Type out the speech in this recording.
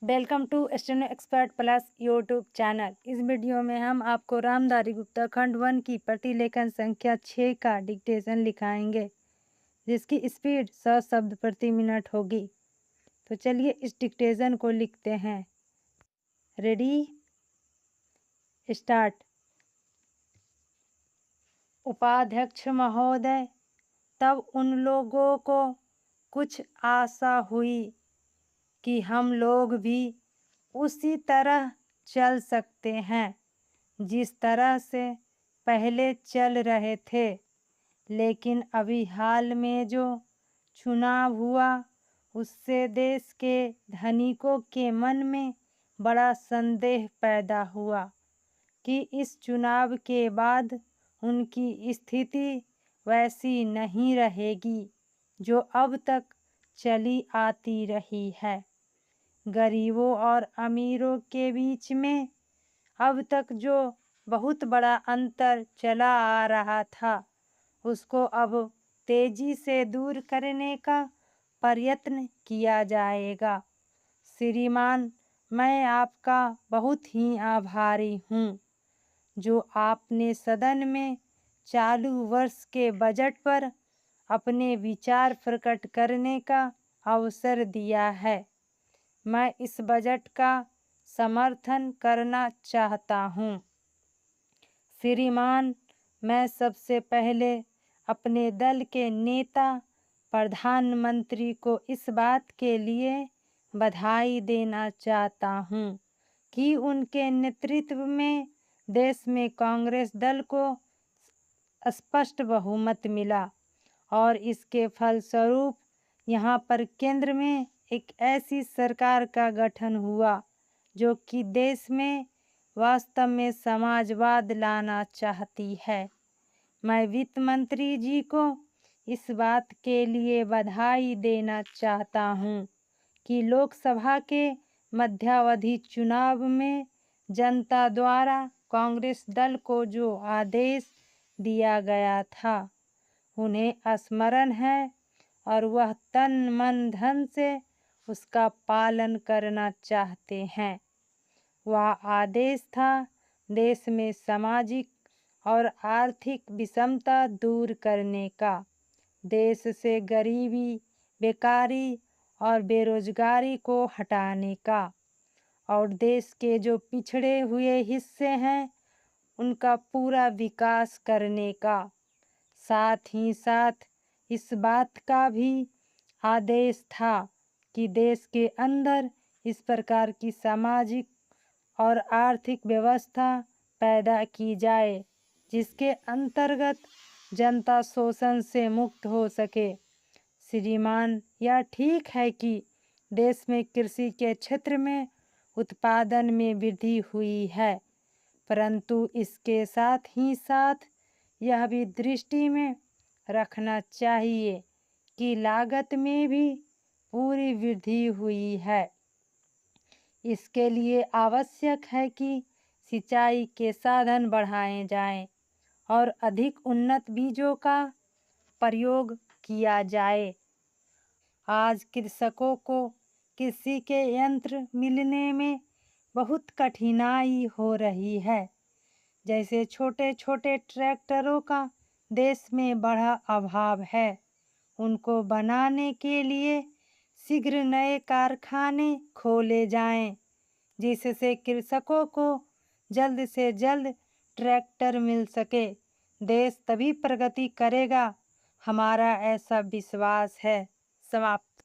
Welcome to steno expert plus YouTube channel. इस video में हम आपको रामधारी गुप्ता खंड 1 की प्रतिलेखन संख्या 6 का डिक्टेशन लिखाएंगे, जिसकी स्पीड 100 शब्द प्रति मिनट होगी। तो चलिए इस डिक्टेशन को लिखते हैं। Ready, start. उपाध्यक्ष महोदय, तब उन लोगों को कुछ आशा हुई कि हम लोग भी उसी तरह चल सकते हैं जिस तरह से पहले चल रहे थे। लेकिन अभी हाल में जो चुनाव हुआ उससे देश के धनिकों के मन में बड़ा संदेह पैदा हुआ कि इस चुनाव के बाद उनकी स्थिति वैसी नहीं रहेगी जो अब तक चली आती रही है। गरीबों और अमीरों के बीच में अब तक जो बहुत बड़ा अंतर चला आ रहा था उसको अब तेजी से दूर करने का प्रयत्न किया जाएगा। श्रीमान, मैं आपका बहुत ही आभारी हूँ जो आपने सदन में चालू वर्ष के बजट पर अपने विचार प्रकट करने का अवसर दिया है। मैं इस बजट का समर्थन करना चाहता हूँ। श्रीमान, मैं सबसे पहले अपने दल के नेता प्रधानमंत्री को इस बात के लिए बधाई देना चाहता हूँ कि उनके नेतृत्व में देश में कांग्रेस दल को स्पष्ट बहुमत मिला और इसके फलस्वरूप यहाँ पर केंद्र में एक ऐसी सरकार का गठन हुआ जो कि देश में वास्तव में समाजवाद लाना चाहती है। मैं वित्त मंत्री जी को इस बात के लिए बधाई देना चाहता हूँ कि लोकसभा के मध्यावधि चुनाव में जनता द्वारा कांग्रेस दल को जो आदेश दिया गया था उन्हें स्मरण है और वह तन मन धन से उसका पालन करना चाहते हैं। वह आदेश था देश में सामाजिक और आर्थिक विषमता दूर करने का, देश से गरीबी, बेकारी और बेरोजगारी को हटाने का और देश के जो पिछड़े हुए हिस्से हैं उनका पूरा विकास करने का। साथ ही साथ इस बात का भी आदेश था कि देश के अंदर इस प्रकार की सामाजिक और आर्थिक व्यवस्था पैदा की जाए जिसके अंतर्गत जनता शोषण से मुक्त हो सके। श्रीमान, यह ठीक है कि देश में कृषि के क्षेत्र में उत्पादन में वृद्धि हुई है, परंतु इसके साथ ही साथ यह भी दृष्टि में रखना चाहिए कि लागत में भी पूरी वृद्धि हुई है। इसके लिए आवश्यक है कि सिंचाई के साधन बढ़ाए जाएं और अधिक उन्नत बीजों का प्रयोग किया जाए। आज कृषकों को कृषि के यंत्र मिलने में बहुत कठिनाई हो रही है। जैसे छोटे छोटे ट्रैक्टरों का देश में बड़ा अभाव है। उनको बनाने के लिए शीघ्र नए कारखाने खोले जाएं, जिससे कृषकों को जल्द से जल्द ट्रैक्टर मिल सके। देश तभी प्रगति करेगा, हमारा ऐसा विश्वास है। समाप्त।